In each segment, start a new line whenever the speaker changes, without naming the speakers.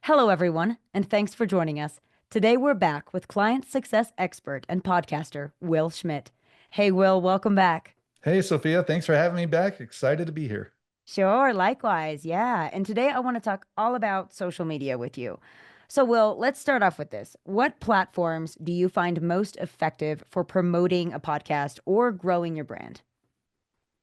Hello, everyone, and thanks for joining us. Today, we're back with client success expert and podcaster, Will Schmidt. Hey, Will, welcome back.
Hey, Sophia, thanks for having me back. Excited to be here.
Sure, likewise. Yeah. And today, I want to talk all about social media with you. So, Will, let's start off with this. What platforms do you find most effective for promoting a podcast or growing your brand?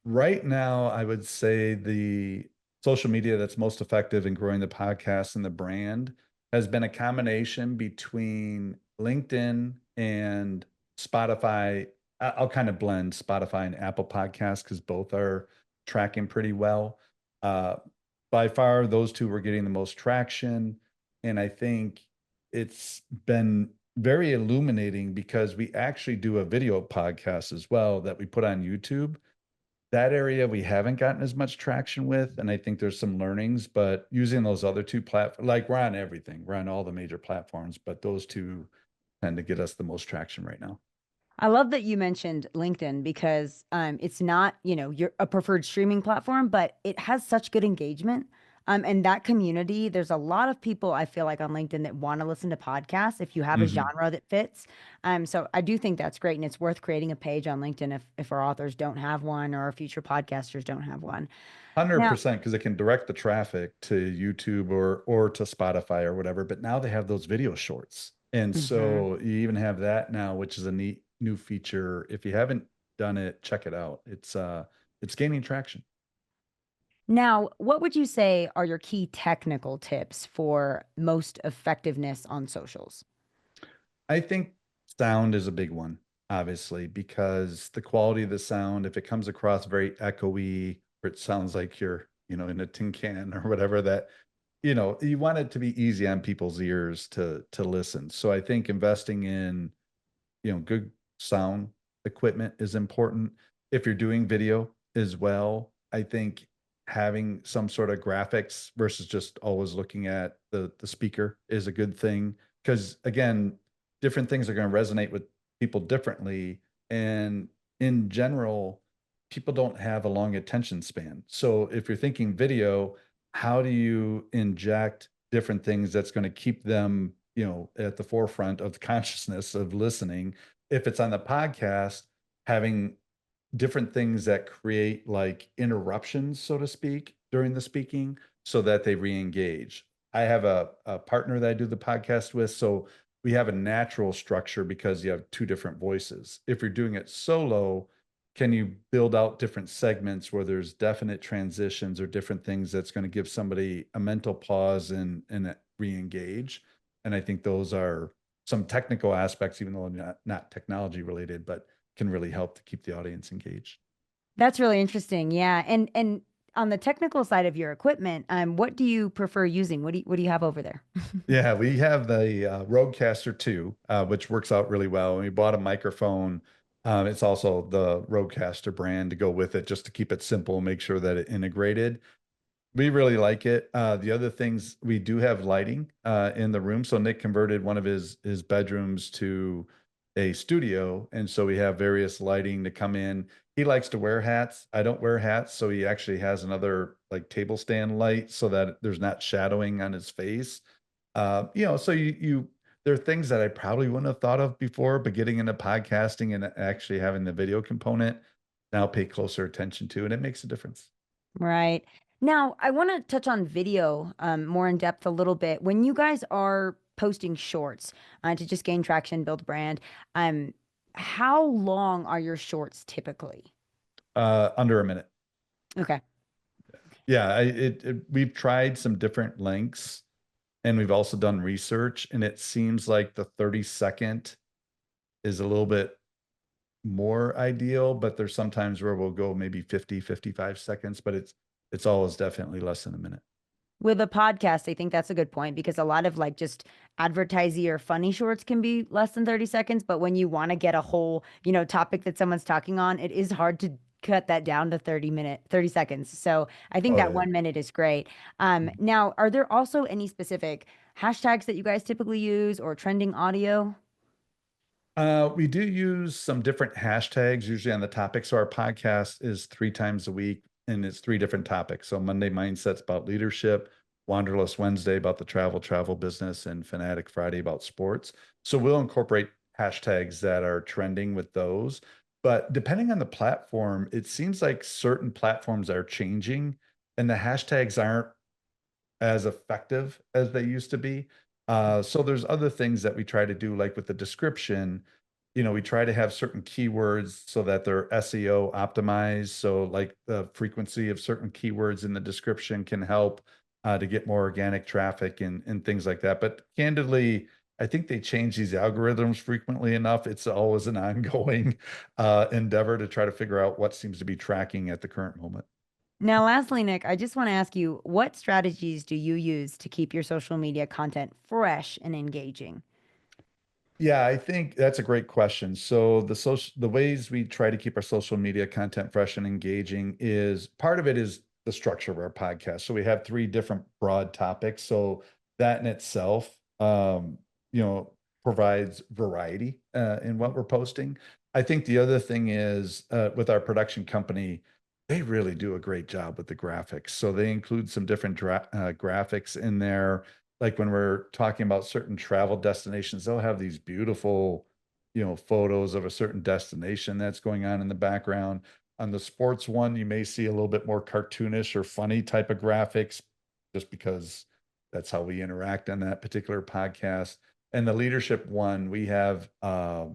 Right now, I would say the social media that's most effective in growing the podcast and the brand has been a combination between LinkedIn and Spotify. I'll kind of blend Spotify and Apple Podcasts because both are tracking pretty well. Uh, by far, those two were getting the most traction. And I think it's been very illuminating because we actually do a video podcast as well that we put on YouTube. That area we haven't gotten as much traction with, and I think there's some learnings, but using those other two platforms, like we're on everything, we're on all the major platforms, but those two tend to get us the most traction right now.
I love that you mentioned LinkedIn because it's not, you're a preferred streaming platform, but it has such good engagement. And that community, there's a lot of people I feel like on LinkedIn that want to listen to podcasts if you have a
Mhm.
genre that fits. So I do think that's great. And it's worth creating a page on LinkedIn if our authors don't have one or our future podcasters don't have one. Now,
100% because it can direct the traffic to YouTube or to Spotify or whatever, but now they have those video shorts. And
mhm.
so you even have that now, which is a neat new feature. If you haven't done it, check it out. It's gaining traction.
Now, what would you say are your key technical tips for most effectiveness on socials?
I think sound is a big one, obviously, because the quality of the sound, if it comes across very echoey, or it sounds like you're, in a tin can or whatever, that, you want it to be easy on people's ears to listen. So I think investing in, good sound equipment is important. If you're doing video as well, I think having some sort of graphics versus just always looking at the speaker is a good thing. Because again, different things are going to resonate with people differently. And in general, people don't have a long attention span. So if you're thinking video, how do you inject different things that's going to keep them, at the forefront of the consciousness of listening? If it's on the podcast, having different things that create like interruptions, so to speak, during the speaking so that they re-engage. I have a partner that I do the podcast with. So we have a natural structure because you have two different voices. If you're doing it solo, can you build out different segments where there's definite transitions or different things that's going to give somebody a mental pause and re-engage? And I think those are some technical aspects, even though not technology related, but can really help to keep the audience engaged.
That's really interesting. Yeah. And on the technical side of your equipment, what do you prefer using? What do you have over there?
Yeah, we have the Rodecaster 2, which works out really well. We bought a microphone. It's also the Rodecaster brand to go with it, just to keep it simple, make sure that it integrated. We really like it. The other things, we do have lighting in the room. So Nick converted one of his bedrooms to a studio, and so we have various lighting to come in. He likes to wear hats. I don't wear hats, so he actually has another like table stand light so that there's not shadowing on his face. So you there are things that I probably wouldn't have thought of before, but getting into podcasting and actually having the video component now pay closer attention to, and it makes a difference.
Right. Now, I want to touch on video more in depth a little bit. When you guys are posting shorts to just gain traction, build brand, um, how long are your shorts typically?
Under a minute.
Okay.
Yeah, we've tried some different lengths and we've also done research, and it seems like the 30-second is a little bit more ideal, but there's sometimes where we'll go maybe 50, 55 seconds, but it's always definitely less than a minute.
With a podcast, I think that's a good point because a lot of like just advertising or funny shorts can be less than 30 seconds. But when you want to get a whole, topic that someone's talking on, it is hard to cut that down to 30 seconds. So I think
Oh
that
yeah.
1 minute is great. Now, are there also any specific hashtags that you guys typically use or trending audio?
We do use some different hashtags usually on the topic. So our podcast is 3 times a week and it's 3 different topics. So Monday Mindset's about leadership. Wanderlust Wednesday about the travel business, and Fanatic Friday about sports. So we'll incorporate hashtags that are trending with those. But depending on the platform, it seems like certain platforms are changing and the hashtags aren't as effective as they used to be. So there's other things that we try to do, like with the description, we try to have certain keywords so that they're SEO optimized. So like the frequency of certain keywords in the description can help to get more organic traffic and things like that. But candidly, I think they change these algorithms frequently enough. It's always an ongoing endeavor to try to figure out what seems to be tracking at the current moment.
Now, lastly, Nick, I just want to ask you, what strategies do you use to keep your social media content fresh and engaging?
Yeah, I think that's a great question. So the ways we try to keep our social media content fresh and engaging is part of it is the structure of our podcast. So we have three different broad topics. So that in itself, you know, provides variety in what we're posting. I think the other thing is with our production company, they really do a great job with the graphics. So they include some different graphics in there, like when we're talking about certain travel destinations, they'll have these beautiful, photos of a certain destination that's going on in the background. On the sports one, you may see a little bit more cartoonish or funny type of graphics, just because that's how we interact on that particular podcast. And the leadership one, we have a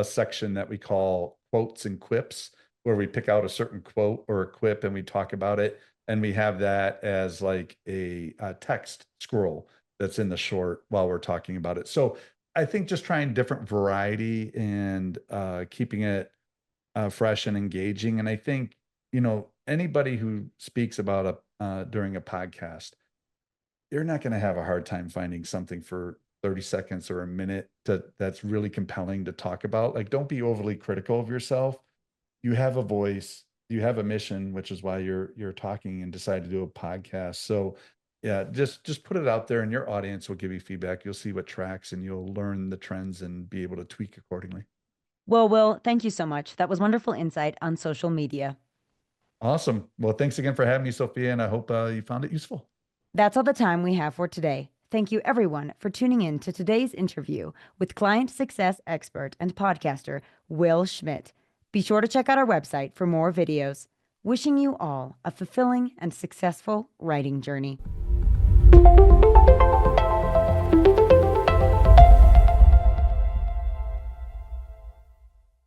section that we call quotes and quips, where we pick out a certain quote or a quip and we talk about it, and we have that as like a text scroll that's in the short while we're talking about it. So I think just trying different variety and keeping it fresh and engaging. And I think, anybody who speaks about during a podcast, you're not going to have a hard time finding something for 30 seconds or a minute that's really compelling to talk about. Like, don't be overly critical of yourself. You have a voice, you have a mission, which is why you're talking and decide to do a podcast. So yeah, just put it out there and your audience will give you feedback. You'll see what tracks and you'll learn the trends and be able to tweak accordingly.
Well, Will, thank you so much. That was wonderful insight on social media.
Awesome. Well, thanks again for having me, Sophia, and I hope you found it useful.
That's all the time we have for today. Thank you, everyone, for tuning in to today's interview with client success expert and podcaster Will Schmidt. Be sure to check out our website for more videos. Wishing you all a fulfilling and successful writing journey.